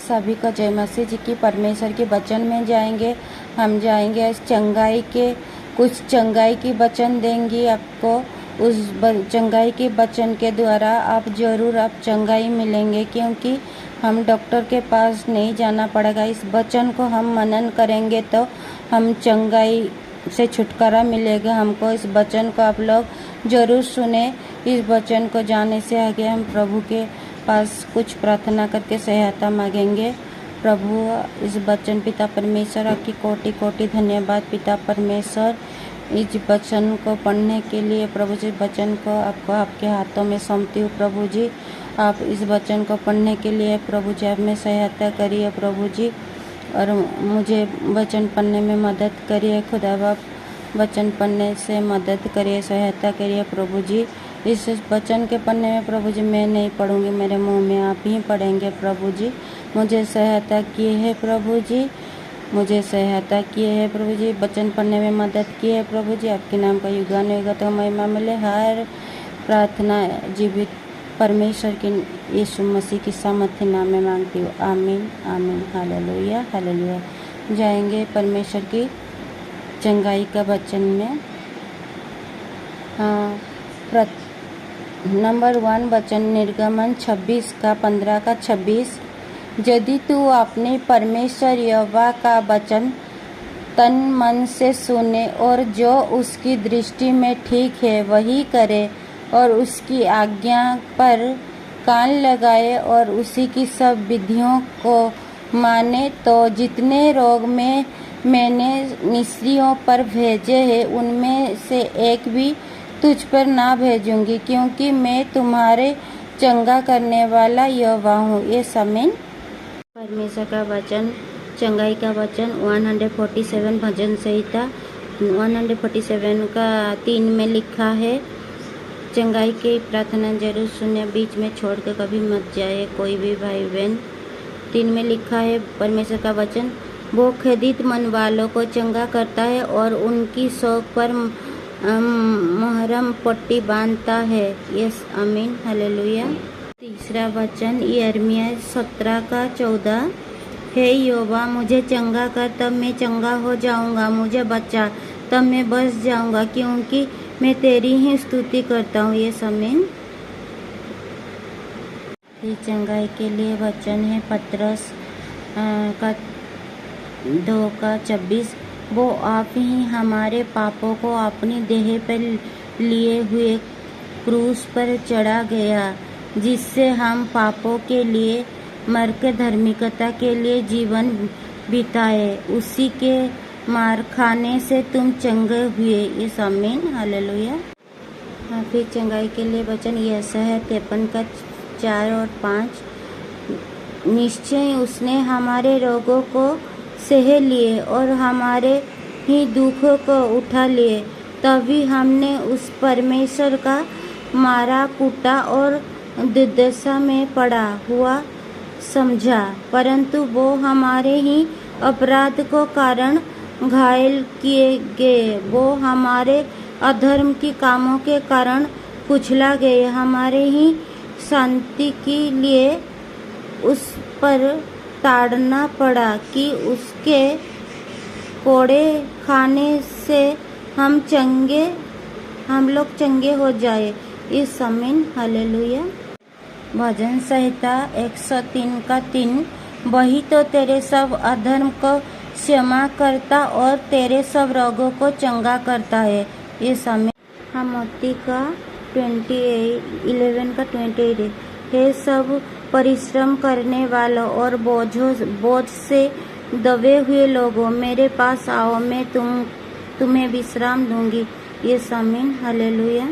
सभी को जय मसीह जी की। परमेश्वर के वचन में जाएंगे। हम जाएंगे चंगाई के, कुछ चंगाई की वचन देंगी आपको। उस चंगाई के वचन के द्वारा आप जरूर आप चंगाई मिलेंगे, क्योंकि हम डॉक्टर के पास नहीं जाना पड़ेगा। इस वचन को हम मनन करेंगे तो हम चंगाई से छुटकारा मिलेगा हमको। इस वचन को आप लोग जरूर सुने। इस वचन को जाने से आगे हम प्रभु के पास कुछ प्रार्थना करके सहायता मांगेंगे। प्रभु इस वचन, पिता परमेश्वर आपकी कोटि कोटि धन्यवाद पिता परमेश्वर, इस वचन को पढ़ने के लिए। प्रभु जी वचन को आपको आपके हाथों में सौंपती हूँ। प्रभु जी आप इस वचन को पढ़ने के लिए प्रभु जी आप में सहायता करिए प्रभु जी, और मुझे वचन पढ़ने में मदद करिए। खुदा बाप वचन पढ़ने से मदद करिए, सहायता करिए प्रभु जी। इस वचन के पढ़ने में प्रभु जी मैं नहीं पढ़ूंगी, मेरे मुंह में आप ही पढ़ेंगे प्रभु जी। मुझे सहायता किए है प्रभु जी, मुझे सहायता किए है प्रभु जी। वचन पढ़ने में मदद की है प्रभु जी। आपके नाम का युगानुयुग महिमा मिले। हर प्रार्थना जीवित परमेश्वर के यीशु मसीह की सामर्थ्य नाम में मांगती हूँ। आमीन आमीन। Hallelujah hallelujah. जाएंगे परमेश्वर की चंगाई का वचन में। नंबर 1 वचन निर्गमन 26 का 15 का 26। यदि तू अपने परमेश्वर यहोवा का वचन तन मन से सुने और जो उसकी दृष्टि में ठीक है वही करे, और उसकी आज्ञा पर कान लगाए और उसी की सब विधियों को माने, तो जितने रोग में मैंने मिस्रियों पर भेजे हैं उनमें से एक भी तुझ पर ना भेजूंगी, क्योंकि मैं तुम्हारे चंगा करने वाला यहोवा हूँ। ये आमीन। परमेश्वर का वचन, चंगाई का वचन 147 भजन संहिता 147 का 3 में लिखा है। चंगाई की प्रार्थना जरूर सुने, बीच में छोड़ कर कभी मत जाए कोई भी भाई बहन। 3 में लिखा है परमेश्वर का वचन, वो खिदित मन वालों को चंगा करता है और उनकी शौक पर मुहर्रम पट्टी बांधता है। यस आमीन हालेलुया। तीसरा वचन यिर्मयाह 17 का 14। हे यहोवा मुझे चंगा कर, तब मैं चंगा हो जाऊंगा। मुझे बचा, तब मैं बच जाऊंगा, क्योंकि मैं तेरी ही स्तुति करता हूँ। ये आमीन। चंगाई के लिए वचन है पत्रस का 2 का 26। वो आप ही हमारे पापों को अपनी देह पर लिए हुए क्रूस पर चढ़ा गया, जिससे हम पापों के लिए मर के धार्मिकता के लिए जीवन बिताए। उसी के मार खाने से तुम चंगे हुए। ये आमीन हालेलुया। फिर चंगाई के लिए वचन यशायाह 53 का 4 और 5। निश्चय उसने हमारे रोगों को सह लिए और हमारे ही दुखों को उठा लिए, तभी हमने उस परमेश्वर का मारा कूटा और दुर्दशा में पड़ा हुआ समझा। परंतु वो हमारे ही अपराध को कारण घायल किए गए, वो हमारे अधर्म की कामों के कारण कुचला गए। हमारे ही शांति के लिए उस पर ताड़ना पड़ा कि उसके कोड़े खाने से हम लोग चंगे हो जाए। इस आमीन हालेलुया। भजन संहिता 103 का 3। वही तो तेरे सब अधर्म को क्षमा करता और तेरे सब रोगों को चंगा करता है। ये आमीन। मत्ती का 11 का 28। हे सब परिश्रम करने वालों और बोझ से दबे हुए लोगों, मेरे पास आओ, मैं तुम्हें विश्राम दूंगी। ये आमीन हालेलुया।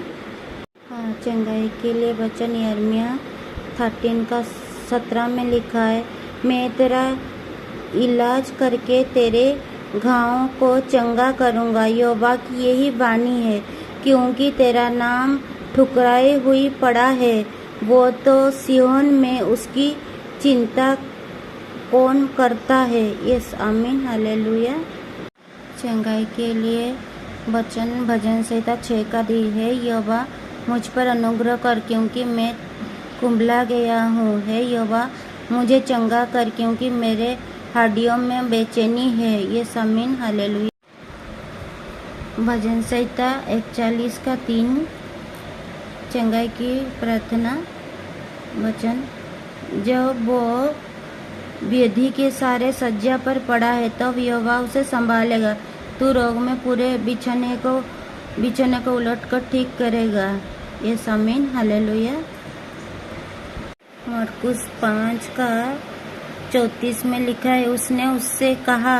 चंगाई के लिए वचन यिर्मयाह 13 का 17 में लिखा है, मैं तेरा इलाज करके तेरे घावों को चंगा करूंगा। यहोवा की यही वाणी है, क्योंकि तेरा नाम ठुकराई हुई पड़ा है, वो तो सिय्योन में उसकी चिंता कौन करता है। यस आमीन हालेलुया। चंगाई के लिए वचन भजन संहिता 6 का 2 है। यहोवा मुझ पर अनुग्रह कर, क्योंकि मैं कुंबला गया हूँ। हे यहोवा मुझे चंगा कर, क्योंकि मेरे हड्डियों में बेचैनी है। ये आमीन। हालेलुया। भजन संहिता 41 का 3 चंगाई की प्रार्थना वचन। जब वो व्याधि के सारे सज्जा पर पड़ा है तब यहोवा उसे संभालेगा। तू रोग में पूरे बिछने को उलटकर ठीक करेगा। ये आमीन। हालेलुया। मरकुस 5 का 34 में लिखा है, उसने उससे कहा,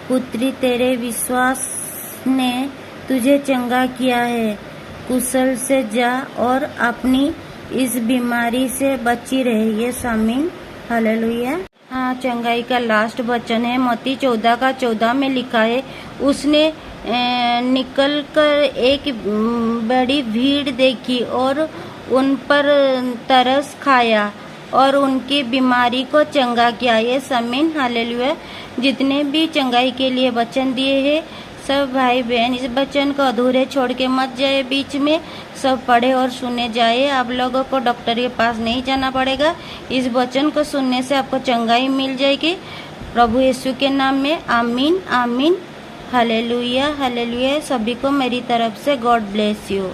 पुत्री, तेरे विश्वास ने तुझे चंगा किया है, कुशल से जा और अपनी इस बीमारी से बची रहे। ये आमीन। हालेलुया। हाँ, चंगाई का लास्ट वचन है मत्ती 14 का 14 में लिखा है, उसने निकलकर एक बड़ी भीड़ देखी और उन पर तरस खाया और उनकी बीमारी को चंगा किया। ये आमीन। हालेलुया। जितने भी चंगाई के लिए वचन दिए हैं, सब भाई बहन इस वचन को अधूरे छोड़ के मत जाए, बीच में सब पढ़े और सुने जाए। आप लोगों को डॉक्टर के पास नहीं जाना पड़ेगा। इस वचन को सुनने से आपको चंगाई मिल जाएगी। प्रभु यीशु के नाम में आमीन। आमीन। हालेलुया। हालेलुया। सभी को मेरी तरफ से गॉड ब्लेस यू।